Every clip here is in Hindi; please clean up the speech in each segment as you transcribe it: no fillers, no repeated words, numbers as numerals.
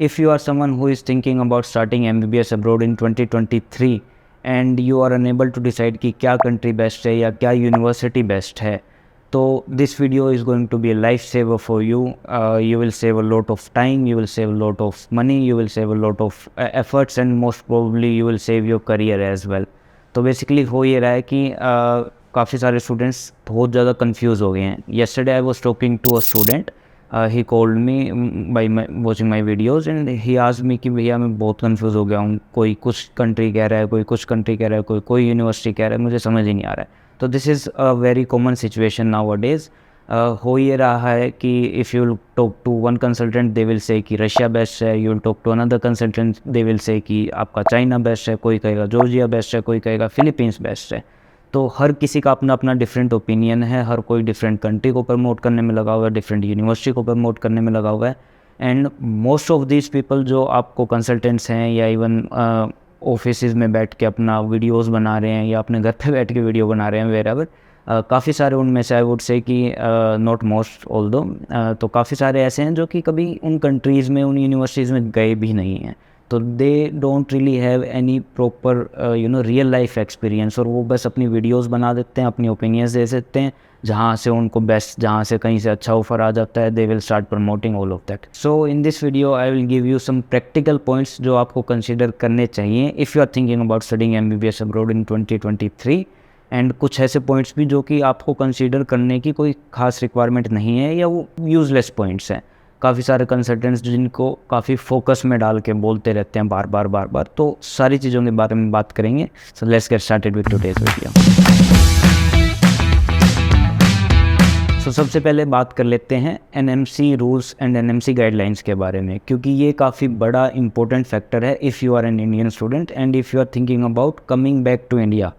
If you are someone who is thinking about starting MBBS abroad in 2023 and you are unable to decide कि क्या country best है या क्या university best है, तो this video is going to be a lifesaver for you. You will save a lot of time, you will save a lot of money, you will save a lot of efforts and most probably you will save your career as well. तो बेसिकली हो ये रहा है कि काफ़ी सारे स्टूडेंट्स बहुत ज़्यादा कंफ्यूज हो गए हैं. Yesterday I was talking to a student. He called me by watching my videos and he asked me कि भैया मैं बहुत कंफ्यूज हो गया हूँ, कोई कुछ कंट्री कह रहा है, कोई कुछ कंट्री कह रहा है, कोई यूनिवर्सिटी कह रहा है, मुझे समझ ही नहीं आ रहा है. तो this is a very common situation nowadays. हो ये रहा है कि if you talk to one consultant they will say कि रशिया बेस्ट है, you will talk to another consultant they will say कि आपका चाइना बेस्ट है, कोई कहेगा जॉर्जिया बेस्ट है, कोई कहेगा फिलीपींस बेस्ट है. तो हर किसी का अपना अपना डिफरेंट ओपिनियन है, हर कोई डिफरेंट कंट्री को प्रमोट करने में लगा हुआ है, डिफरेंट यूनिवर्सिटी को प्रमोट करने में लगा हुआ है. And most of these people जो आपको कंसल्टेंट्स हैं या इवन ऑफिस में बैठ के अपना वीडियोस बना रहे हैं या अपने घर पे बैठ के वीडियो बना रहे हैं वेरेवर, काफ़ी सारे उनमें से आई वुड से कि नॉट मोस्ट ऑल दो, तो काफ़ी सारे ऐसे हैं जो कि कभी उन कंट्रीज़ में उन यूनिवर्सिटीज़ में गए भी नहीं हैं. तो they don't really have any proper real life experience, और वो बस अपनी वीडियोस बना देते हैं, अपनी ओपिनियंस दे देते हैं, जहाँ से उनको बेस्ट, जहाँ से कहीं से अच्छा ऑफर आ जाता है, they will start promoting all of that. So in this video I will give you some practical points जो आपको कंसिडर करने चाहिए if you are thinking about studying MBBS abroad in 2023. And कुछ ऐसे पॉइंट्स भी जो कि आपको कंसीडर करने की कोई खास रिक्वायरमेंट नहीं है या वो यूज़लेस पॉइंट्स हैं. काफ़ी सारे कंसल्टेंट्स जिनको काफ़ी फोकस में डाल के बोलते रहते हैं बार बार, तो सारी चीज़ों के बारे में बात करेंगे. So let's get started with today's video. So सबसे पहले बात कर लेते हैं NMC rules and NMC guidelines के बारे में, क्योंकि ये काफ़ी बड़ा इंपॉर्टेंट फैक्टर है if you are an Indian student and if you are thinking about coming back to India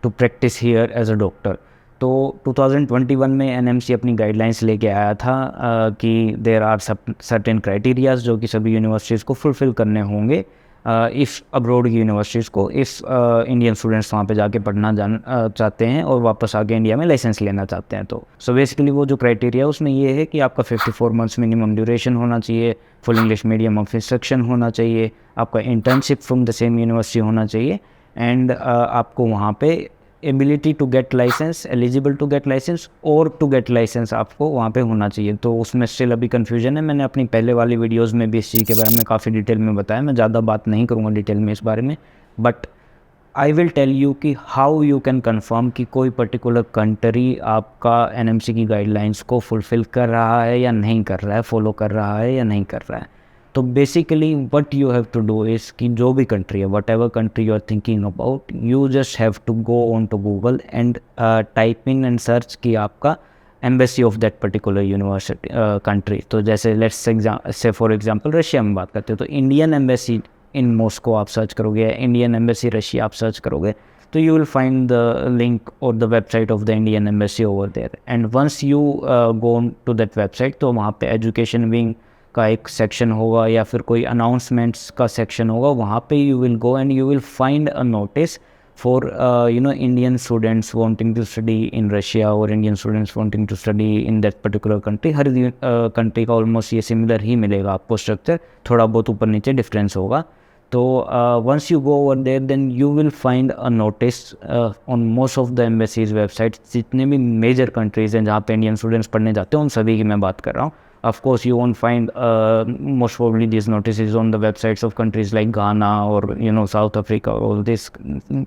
to practise here as a doctor. तो 2021 में NMC अपनी गाइडलाइंस लेके आया था कि देयर आर सर्टेन क्राइटेरियाज जो कि सभी यूनिवर्सिटीज़ को फुलफ़िल करने होंगे इफ़ अब्रॉड की यूनिवर्सिटीज़ को, इफ़ इंडियन स्टूडेंट्स वहाँ पे जाके पढ़ना चाहते हैं और वापस आके इंडिया में लाइसेंस लेना चाहते हैं. तो सो बेसिकली वो जो क्राइटेरिया उसमें ये है कि आपका 54 मंथ्स मिनिमम ड्यूरेशन होना चाहिए, full English medium of instruction होना चाहिए, आपका internship from the same university होना चाहिए, एंड आपको वहाँ पे ability to get license, eligible to get license और टू गेट लाइसेंस आपको वहाँ पे होना चाहिए. तो उसमें स्टिल अभी कन्फ्यूजन है. मैंने अपनी पहले वाली वीडियोस में भी इस चीज़ के बारे में काफ़ी डिटेल में बताया, मैं ज़्यादा बात नहीं करूँगा डिटेल में इस बारे में, but I will tell you कि हाउ यू कैन कन्फर्म कि कोई पर्टिकुलर कंट्री आपका NMC की गाइडलाइंस को फुलफ़िल कर रहा है या नहीं कर रहा है, फॉलो कर रहा है या नहीं कर रहा है. तो basically what you have to do is कि जो भी कंट्री है, whatever country you are thinking about, you just have to go on to Google and type in and search कि आपका embassy of that particular university country. तो जैसे let's say for example Russia में बात करते हो तो इंडियन एम्बेसी इन मॉस्को आप सर्च करोगे, इंडियन एम्बेसी रशिया आप सर्च करोगे, तो you will find the link or the website of the Indian embassy over there. And once you go on to that website, तो वहाँ पे education wing का एक सेक्शन होगा या फिर कोई अनाउंसमेंट्स का सेक्शन होगा, वहाँ पे you will go and you will find a notice for Indian students wanting to study in Russia और Indian students wanting to study in that particular country. हर कंट्री का ऑलमोस्ट ये सिमिलर ही मिलेगा आपको स्ट्रक्चर, थोड़ा बहुत ऊपर नीचे डिफरेंस होगा. तो once you go over there then you will find a notice on most of the embassies websites. जितने भी मेजर कंट्रीज़ हैं जहाँ पे इंडियन स्टूडेंट्स पढ़ने जाते हैं उन सभी की मैं बात कर रहा हूँ. Of course you won't find most probably these notices on the websites of countries like Ghana or South Africa, all these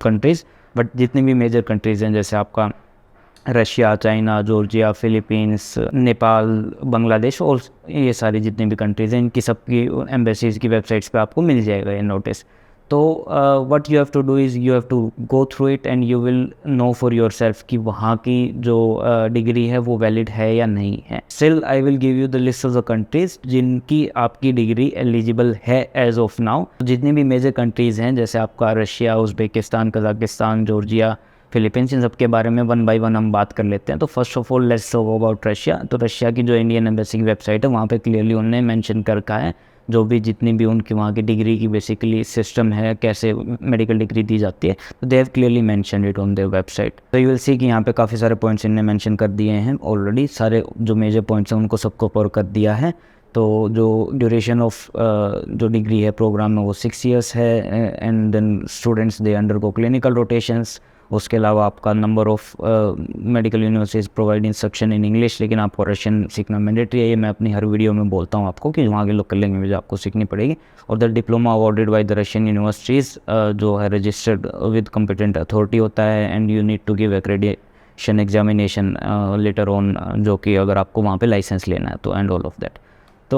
countries, but जितनी भी मेजर कंट्रीज़ हैं जैसे आपका Russia, China, Georgia, Philippines, Nepal, Bangladesh और ये सारी जितनी भी कंट्रीज़ हैं इनकी सबकी एम्बेसीज़ की वेबसाइट्स पे आपको मिल जाएगा ये नोटिस. तो what you have to do is you have to go through it and you will know for yourself कि वहाँ की जो डिग्री है वो वैलिड है या नहीं है. Still I will give you the list of the countries जिनकी आपकी डिग्री एलिजिबल है एज ऑफ नाउ. जितनी भी मेजर कंट्रीज़ हैं जैसे आपका Russia, Uzbekistan, Kazakhstan, Georgia, Philippines, इन सब के बारे में वन बाय वन हम बात कर लेते हैं. तो first of all let's talk about Russia. तो रशिया की जो इंडियन एम्बेसी की वेबसाइट है वहाँ पे क्लियरली उन्होंने मेंशन कर रखा है जो भी जितनी भी उनकी वहाँ की डिग्री की बेसिकली सिस्टम है, कैसे मेडिकल डिग्री दी जाती है, तो they have clearly mention it on their website. तो यू विल सी कि यहाँ पे काफ़ी सारे पॉइंट्स इन्होंने मेंशन कर दिए हैं ऑलरेडी. सारे जो मेजर पॉइंट्स हैं उनको सबको कवर कर दिया है. तो जो ड्यूरेशन ऑफ जो डिग्री है प्रोग्राम में वो 6 ईयर्स है, and then students they undergo clinical rotations. उसके अलावा आपका number of medical universities provide instruction in English, लेकिन आपको रशियन सीखना मैंडेटरी है। ये मैं अपनी हर वीडियो में बोलता हूँ आपको कि वहाँ की लोकल लैंग्वेज आपको सीखनी पड़ेगी। और the diploma awarded by the Russian universities जो है रजिस्टर्ड विद कॉम्पिटेंट अथॉरिटी होता है, and you need to give accreditation examination letter on, जो कि अगर आपको वहाँ पे लाइसेंस लेना है तो, and all of that. So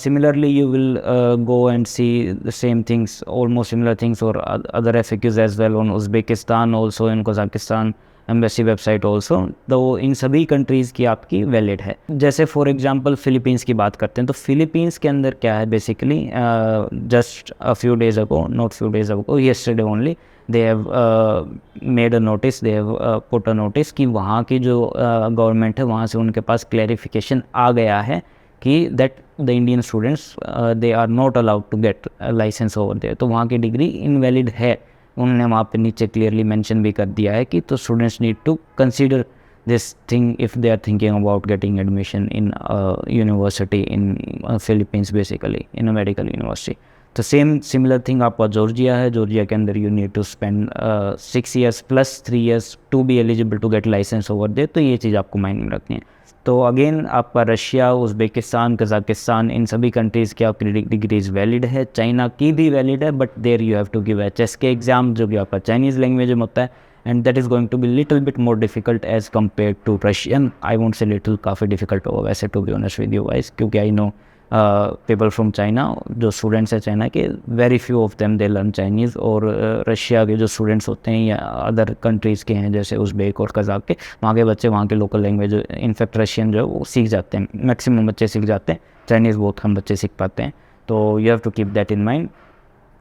similarly, you will go and see the same things, almost similar things, or other FAQs as well on Uzbekistan, also in Kazakhstan, embassy website also. तो इन सभी कंट्रीज़ की आपकी वैलिड है। जैसे फॉर एग्जांपल फ़िलीपींस की बात करते हैं, तो फ़िलीपींस के अंदर क्या है basically, just a few days ago, not few days ago, yesterday only, they have made a notice, they have put a notice कि वहाँ की जो गवर्नमेंट है वहाँ से उनके पास क्लैरिफिकेशन आ गया है कि that the Indian students they are not allowed to get license over there. तो वहाँ की डिग्री इनवैलिड है। उन्होंने वहाँ पे नीचे क्लियरली मेंशन भी कर दिया है कि तो students need to consider this thing if they are thinking about getting admission in university in Philippines, basically in a medical university. तो सेम सिमिलर थिंग आपका जॉर्जिया है। जॉर्जिया के अंदर you need to spend 6 years plus 3 years to be eligible to get license over there. तो ये चीज़ आपको माइंड में रखनी है। तो अगेन आपका रशिया, उज़्बेकिस्तान, कज़ाकिस्तान, इन सभी कंट्रीज़ की आपकी डिग्रीज वैलिड है। चाइना की भी वैलिड है, but there you have to give HSK exam, जो कि आपका चाइनीज़ लैंग्वेज में होता है, and that is going to be little bit more difficult as compare to Russian. I won't say little, काफ़ी डिफिकल्ट होगा वैसे, to be honest with you guys, क्योंकि I know people from China, जो स्टूडेंट्स हैं चाइना के, very few of them they learn Chinese. और रशिया के जो स्टूडेंट्स होते हैं या अदर कंट्रीज़ के हैं जैसे उज़्बेक और कज़ाक के, वहाँ के बच्चे वहाँ के लोकल लैंग्वेज, इनफैक्ट रशियन जो है वो सीख जाते हैं, मैक्सिमम बच्चे सीख जाते हैं। चाइनीज़ बहुत कम बच्चे सीख पाते हैं। तो you have to keep that in mind.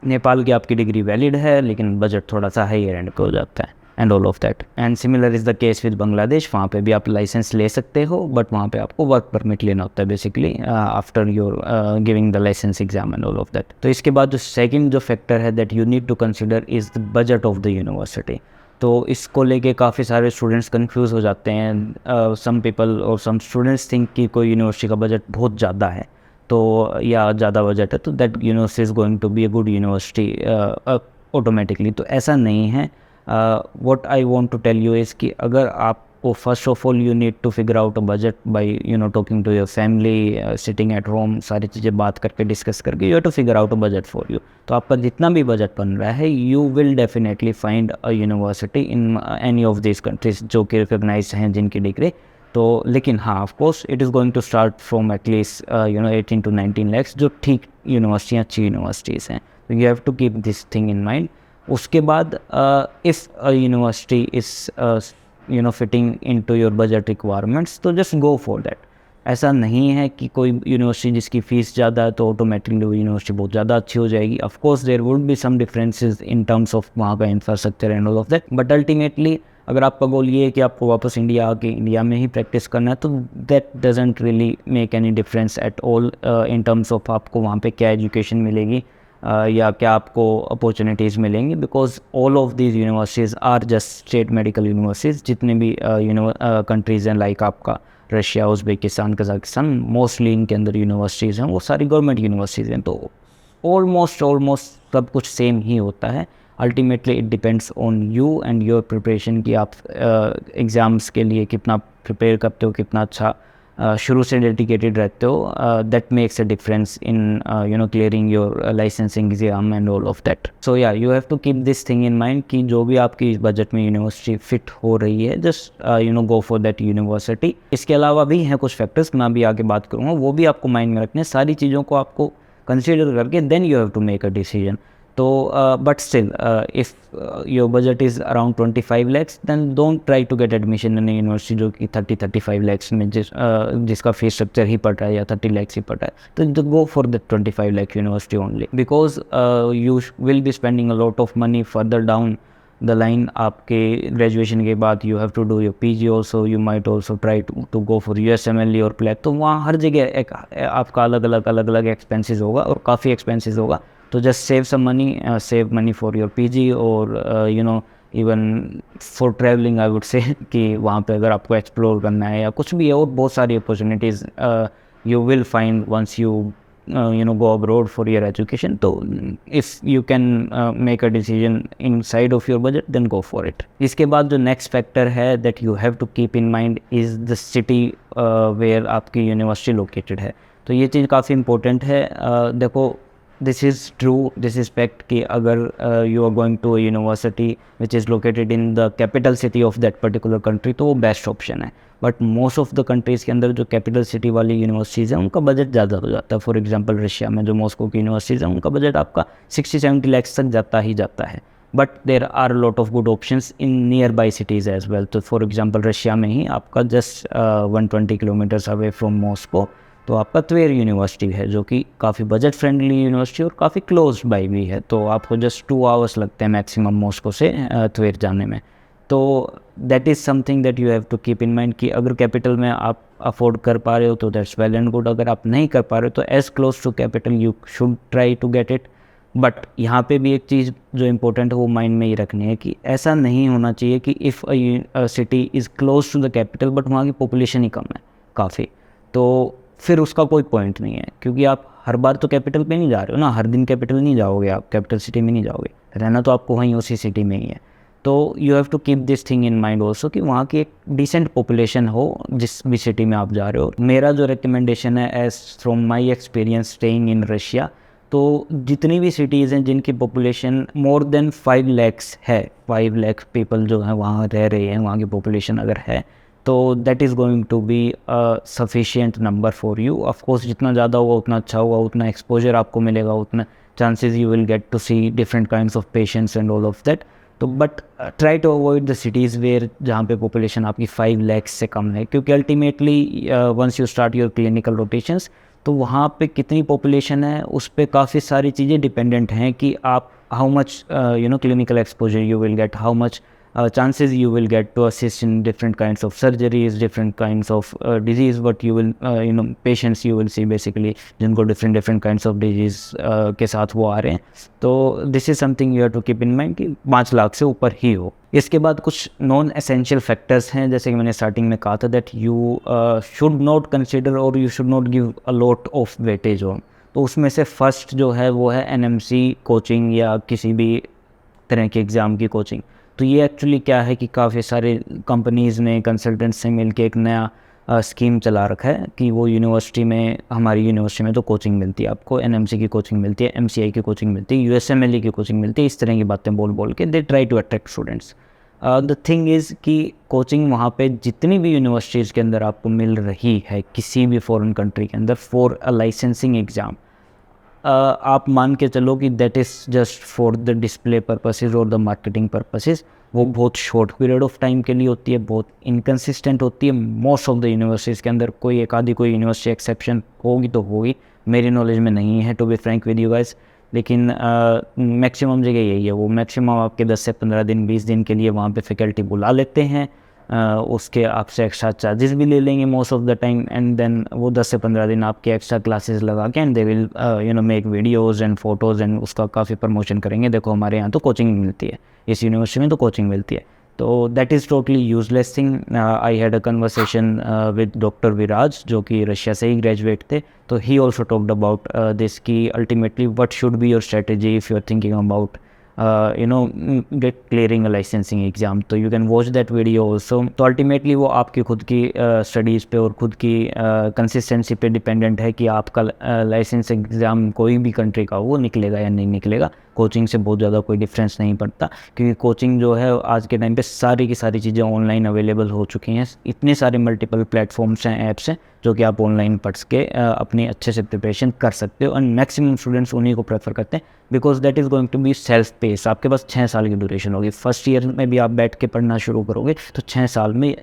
Nepal की आपकी डिग्री वैलिड है, लेकिन बजट थोड़ा सा हाई एंड पे हो जाता है, and all of that. And similar is the case with Bangladesh. वहाँ पे भी आप लाइसेंस ले सकते हो, बट वहाँ पे आपको वर्क परमिट लेना होता है basically after your giving the license exam and all of that. तो इसके बाद जो सेकंड जो फैक्टर है that you need to consider is the budget of the university. तो इसको लेके काफ़ी सारे स्टूडेंट्स कंफ्यूज हो जाते हैं। सम पीपल और सम स्टूडेंट्स थिंक कि कोई यूनिवर्सिटी का बजट बहुत ज़्यादा है, तो या ज़्यादा बजट है तो that university is going to be a good university automatically. तो ऐसा नहीं है। what I want to tell you is कि अगर आपको first of all you need to figure out a budget by talking to your family, sitting at home, सारी चीज़ें बात करके डिस्कस करके you have to figure out a budget for you। तो आपका जितना भी बजट बन रहा है you will definitely find a university in any of these countries जो कि रिकॉग्नाइज हैं जिनकी डिग्री। तो लेकिन हाँ, of course it is going to start from at least 18 to 19 lakhs, जो ठीक यूनिवर्सिटियाँ अच्छी यूनिवर्सिटीज़ हैं। तो you have to keep this thing in mind. उसके बाद if a university is fitting into your budget requirements, तो जस्ट गो फॉर दैट। ऐसा नहीं है कि कोई यूनिवर्सिटी जिसकी फ़ीस ज़्यादा है तो ऑटोमेटिकली वो यूनिवर्सिटी बहुत ज़्यादा अच्छी हो जाएगी। Of course there would be some differences in terms of वहाँ का infrastructure and all of that, but ultimately अगर आपका गोल ये है कि आपको वापस इंडिया आके इंडिया में ही प्रैक्टिस करना है, तो that doesn't really make any difference at all in terms of आपको वहाँ पे क्या एजुकेशन मिलेगी या क्या आपको अपॉर्चुनिटीज़ मिलेंगी, because all of these universities are just state medical universities. जितने भी कंट्रीज़ हैं लाइक आपका रशिया, उज़्बेकिस्तान, कज़ाकिस्तान, मोस्टली इनके अंदर यूनिवर्सिटीज़ हैं वो सारी गवर्नमेंट यूनिवर्सिटीज़ हैं। तो ऑलमोस्ट सब कुछ सेम ही होता है। Ultimately it depends on you and your preparation कि आप एग्ज़ाम्स के लिए कितना प्रिपेयर करते हो, कितना अच्छा शुरू से डेडिकेटेड रहते हो। That makes a difference in clearing your licensing exam and all of that. So या you have to keep this thing in mind कि जो भी आपकी बजट में यूनिवर्सिटी फिट हो रही है, just go for that university. इसके अलावा भी हैं कुछ फैक्टर्स, मैं अभी आगे बात करूँगा, वो भी आपको माइंड में रखने हैं। सारी चीज़ों को आपको कंसिडर करके then you have to make a decision. तो but still if your budget is around 25 lakhs, then don't try to get admission in university जो कि 30-35 lakhs में जिसका फीस स्ट्रक्चर ही पड़ रहा है या 30 lakhs ही पड़ रहा है। तो go for the 25 lakh university only, because you will be spending a lot of money further down the line. आपके ग्रेजुएशन के बाद you have to do your PG also, you might also try to go for USMLE और प्लेट। तो वहाँ हर जगह एक आपका अलग अलग एक्सपेंसेस होगा और काफ़ी एक्सपेंसेस होगा। तो just save some money, save money for your PG और even for travelling I would say कि वहाँ पे अगर आपको एक्सप्लोर करना है या कुछ भी है, और बहुत सारी opportunities you will find once you go abroad for your education. So if you can make a decision inside of your budget, then go for it. इसके बाद जो next factor है that you have to keep in mind is the city where आपकी university located है. तो ये चीज़ काफ़ी important है. देखो, this is true, this is fact कि अगर you are going to a university which is located in the capital city of that particular country, तो वो बेस्ट ऑप्शन है. But most of the countries के अंदर जो कैपिटल सिटी वाली यूनिवर्सिटीज़ हैं उनका बजट ज़्यादा हो जाता है. फॉर एग्जांपल रशिया में जो मॉस्को की यूनिवर्सिटीज़ हैं उनका बजट आपका 60-70 lakhs तक जाता ही जाता है. But there are lot of good options in nearby cities as well. तो फॉर एग्जांपल रशिया में ही आपका just 120 kilometres away from Moscow तो आपका त्वेर यूनिवर्सिटी है, जो कि काफ़ी बजट फ्रेंडली यूनिवर्सिटी और काफ़ी क्लोज बाई भी है. तो आपको जस्ट 2 hours लगते हैं मैक्सिमम मॉस्को से त्वेर जाने में. तो that is something that you have to keep in mind कि अगर कैपिटल में आप अफोर्ड कर पा रहे हो तो दैट्स वेल एंड गुड. अगर आप नहीं कर पा रहे हो तो as close to capital you should try to get it. But यहाँ पे भी एक चीज़ जो इम्पोर्टेंट है वो माइंड में ही रखनी है कि ऐसा नहीं होना चाहिए कि if a city is close to the capital but वहाँ की पॉपुलेशन ही कम है काफ़ी, तो फिर उसका कोई पॉइंट नहीं है. क्योंकि आप हर बार तो कैपिटल पे नहीं जा रहे हो ना, हर दिन कैपिटल नहीं जाओगे, आप कैपिटल सिटी में नहीं जाओगे, रहना तो आपको वहीं उसी सिटी में ही है. तो you have to keep this thing in mind also कि वहाँ की एक डिसेंट पॉपुलेशन हो जिस भी सिटी में आप जा रहे हो. मेरा जो रिकमेंडेशन है as from my experience staying in Russia, तो जितनी भी सिटीज़ हैं जिनकी पॉपुलेशन मोर देन 5 lakhs है, 5 lakh पीपल जो हैं वहाँ रह रहे हैं, वहाँ की पॉपुलेशन अगर है, तो that is going to be a sufficient number for you. Of course जितना ज़्यादा होगा उतना अच्छा होगा, उतना एक्सपोजर आपको मिलेगा, उतना chances you will get to see different kinds of patients and all of that. तो but try to avoid the cities where जहाँ पे पॉपुलेशन आपकी 5 lakhs से कम है. क्योंकि ultimately once you start your clinical rotations तो वहाँ पे कितनी पॉपुलेशन है उस पर काफ़ी सारी चीज़ें डिपेंडेंट हैं कि आप how much clinical exposure you will gate, how much chances you will get to assist in different kinds of surgeries, different kinds of disease, but you will patients you will see basically जिनको different kinds of disease के साथ वो आ रहे हैं. तो this is something you have to keep in mind कि 5 लाख से ऊपर ही हो. इसके बाद कुछ नॉन एसेंशियल फैक्टर्स हैं, जैसे कि मैंने स्टार्टिंग में कहा था that you should not consider और you should not give a lot of weightage on. तो उसमें से फर्स्ट जो है वो है NMC कोचिंग या किसी भी तरह के एग्ज़ाम की कोचिंग. तो ये एक्चुअली क्या है कि काफ़ी सारे कंपनीज़ ने कंसल्टेंट्स से मिलके एक नया स्कीम चला रखा है कि वो यूनिवर्सिटी में, हमारी यूनिवर्सिटी में तो कोचिंग मिलती है आपको, NMC की कोचिंग मिलती है, MCI की कोचिंग मिलती है, USMLE की कोचिंग मिलती है. इस तरह की बातें बोल बोल के they try to attract students. The thing is कि कोचिंग वहाँ पे जितनी भी यूनिवर्सिटीज़ के अंदर आपको मिल रही है किसी भी फॉरेन कंट्री के अंदर फॉर अ लाइसेंसिंग एग्ज़ाम, आप मान के चलो कि that is just for the display purposes और द मार्केटिंग पर्पसेस. वो बहुत शॉर्ट पीरियड ऑफ टाइम के लिए होती है, बहुत इनकन्सिस्टेंट होती है. मोस्ट ऑफ द यूनिवर्सिटीज़ के अंदर कोई एक आधी कोई यूनिवर्सिटी एक्सेप्शन होगी तो होगी, मेरी नॉलेज में नहीं है to be frank with you guys. लेकिन मैक्सिमम जगह यही है, वो मैक्सिमम आपके 10 से 15 दिन 20 दिन के लिए वहाँ पे फैकल्टी बुला लेते हैं. उसके आपसे एक्स्ट्रा चार्जेस भी ले लेंगे most of the time, and then वो 10 से 15 दिन आपके एक्स्ट्रा क्लासेस लगा के and they will make videos and photos and उसका काफ़ी प्रमोशन करेंगे. देखो हमारे यहाँ तो कोचिंग मिलती है, इस यूनिवर्सिटी में तो कोचिंग मिलती है. तो that is totally useless thing. I had a conversation with doctor Viraj जो कि रशिया से ही ग्रेजुएट थे. तो he also talked about this कि ultimately what should be your strategy if you are thinking about get clearing a licensing exam. तो you can watch that video also. तो ultimately वो आपकी खुद की स्टडीज़ पे और खुद की कंसिस्टेंसी पे डिपेंडेंट है कि आपका लाइसेंस एग्ज़ाम कोई भी कंट्री का वो निकलेगा या नहीं निकलेगा. कोचिंग से बहुत ज़्यादा कोई डिफरेंस नहीं पड़ता, क्योंकि कोचिंग जो है आज के टाइम पे सारी की सारी चीज़ें ऑनलाइन अवेलेबल हो चुकी हैं. इतने सारे मल्टीपल प्लेटफॉर्म्स हैं, ऐप्स हैं जो कि आप ऑनलाइन पढ़ के अपनी अच्छे से प्रिपरेशन कर सकते हो. एंड मैक्सिमम स्टूडेंट्स उन्हीं को प्रेफर करते हैं because that is going to be self pace. आपके पास 6 साल की ड्यूरेशन होगी. फर्स्ट ईयर में भी आप बैठ के पढ़ना शुरू करोगे तो 6 साल में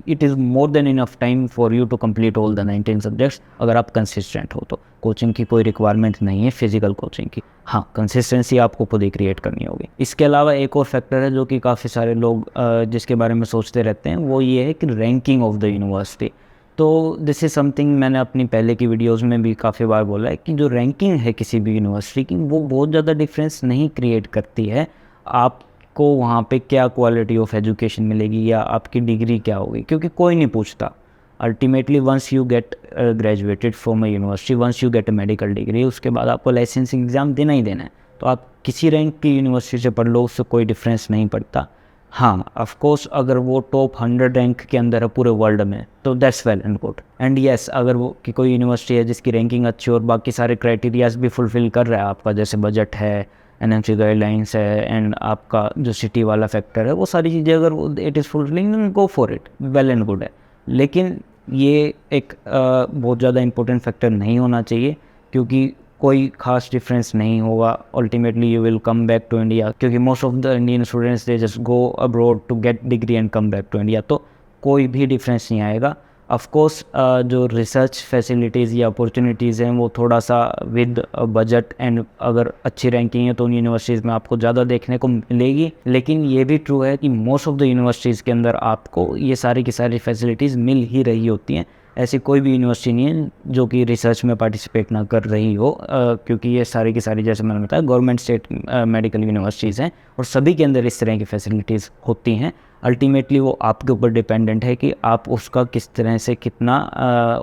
it is more than enough time for you to complete all the 19 subjects अगर आप कंसिस्टेंट हो तो. कोचिंग की कोई रिक्वायरमेंट नहीं है फिजिकल कोचिंग की. हाँ, कंसिस्टेंसी आपको खुद ही क्रिएट करनी होगी. इसके अलावा एक और फैक्टर है जो कि काफ़ी सारे लोग जिसके बारे में सोचते रहते हैं, वो ये है कि रैंकिंग ऑफ द यूनिवर्सिटी. तो दिस इज़ समथिंग मैंने अपनी पहले की वीडियोस में भी काफ़ी बार बोला है कि जो रैंकिंग है किसी भी यूनिवर्सिटी की वो बहुत ज़्यादा डिफरेंस नहीं क्रिएट करती है. आपको वहाँ पे क्या क्वालिटी ऑफ एजुकेशन मिलेगी या आपकी डिग्री क्या होगी, क्योंकि कोई नहीं पूछता. Ultimately once you get graduated from a university, once you get a medical degree, उसके बाद आपको लाइसेंसिंग एग्ज़ाम देना ही देना है। तो आप किसी रैंक की यूनिवर्सिटी से पढ़ लो, उससे कोई डिफरेंस नहीं पड़ता। हाँ, ऑफ कोर्स अगर वो टॉप 100 रैंक के अंदर है पूरे वर्ल्ड में तो that's well and good. And yes, अगर वो कि कोई यूनिवर्सिटी है जिसकी रैंकिंग अच्छी और बाकी सारे क्राइटेरियाज भी फुलफिल कर रहा है आपका, जैसे बजट है, एनएमसी गाइडलाइंस है, एंड आपका जो सिटी वाला फैक्टर है, वो सारी चीज़ें अगर वो it is fulfilling, then go for it, well and good है। लेकिन ये एक बहुत ज़्यादा इंपॉर्टेंट फैक्टर नहीं होना चाहिए, क्योंकि कोई खास डिफरेंस नहीं होगा। Ultimately you will come back to India, क्योंकि most of the Indian students they just go abroad to get degree and come back to India, तो कोई भी डिफरेंस नहीं आएगा। ऑफ कोर्स जो रिसर्च फैसिलिटीज़ या अपॉर्चुनिटीज़ हैं वो थोड़ा सा विद बजट एंड अगर अच्छी रैंकिंग है तो उन यूनिवर्सिटीज़ में आपको ज़्यादा देखने को मिलेगी। लेकिन ये भी ट्रू है कि मोस्ट ऑफ द यूनिवर्सिटीज़ के अंदर आपको ये सारी की सारी फैसिलिटीज़ मिल ही रही होती हैं। ऐसी कोई भी यूनिवर्सिटी नहीं है जो कि रिसर्च में पार्टिसिपेट ना कर रही हो, क्योंकि ये सारी की सारी, जैसे मैंने बताया, गवर्नमेंट स्टेट मेडिकल यूनिवर्सिटीज़ हैं और सभी के अंदर इस तरह की फैसिलिटीज़ होती हैं। अल्टीमेटली वो आपके ऊपर डिपेंडेंट है कि आप उसका किस तरह से कितना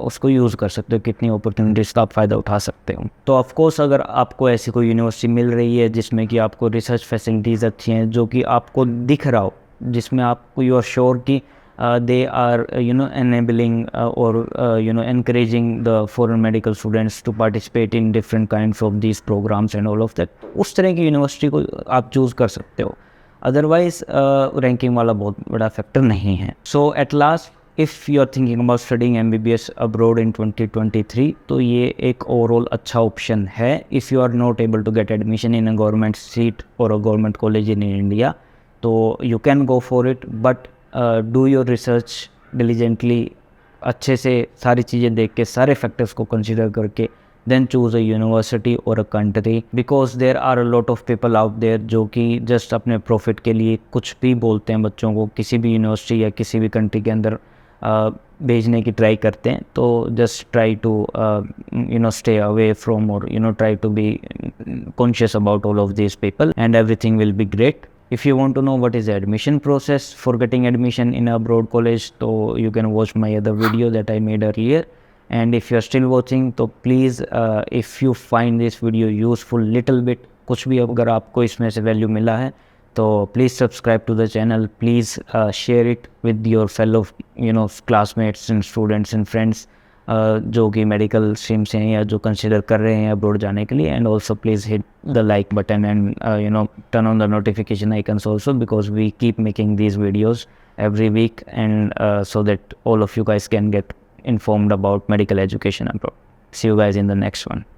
उसको यूज़ कर सकते हो, कितनी अपॉर्चुनिटीज़ का आप फ़ायदा उठा सकते हो। तो ऑफ कोर्स अगर आपको ऐसी कोई यूनिवर्सिटी मिल रही है जिसमें कि आपको रिसर्च फैसिलिटीज़ अच्छी हैं, जो कि आपको दिख रहा हो, जिसमें आपको यू आर श्योर कि they are enabling or encouraging the foreign medical students to participate in different kinds of these programs and all of that, उस तरह की यूनिवर्सिटी को आप चूज़ कर सकते हो। अदरवाइज रैंकिंग वाला बहुत बड़ा फैक्टर नहीं है। So at last, if you are thinking about studying MBBS abroad in 2023, तो ये एक ओवरऑल अच्छा ऑप्शन है। If you are not able to get admission in a government seat और a government college in India, तो you can go for it, but do your research diligently, अच्छे से सारी चीज़ें देख के, सारे फैक्टर्स को कंसिडर करके, देन चूज़ अ यूनिवर्सिटी और a country, because there are a lot of people out there जो कि जस्ट अपने प्रॉफिट के लिए कुछ भी बोलते हैं बच्चों को किसी भी यूनिवर्सिटी या किसी भी कंट्री के अंदर भेजने की ट्राई करते हैं। तो just try to stay away from, और try to be conscious about all of these people and everything will be great. If you want to know what is the admission process for getting admission in a abroad college, so you can watch my other video that I made earlier. And if you are still watching, तो please if you find this video useful little bit, कुछ भी अगर आपको इसमें से वैल्यू मिला है, तो please subscribe to the channel, please share it with your fellow classmates and students and friends जो कि मेडिकल स्ट्रीम से हैं या जो कंसिडर कर रहे हैं अब्रॉड जाने के लिए। And also please hit the like button and turn on the notification icons also, because we keep making these videos every week, and so that all of you guys can get informed about medical education abroad. See you guys in the next one.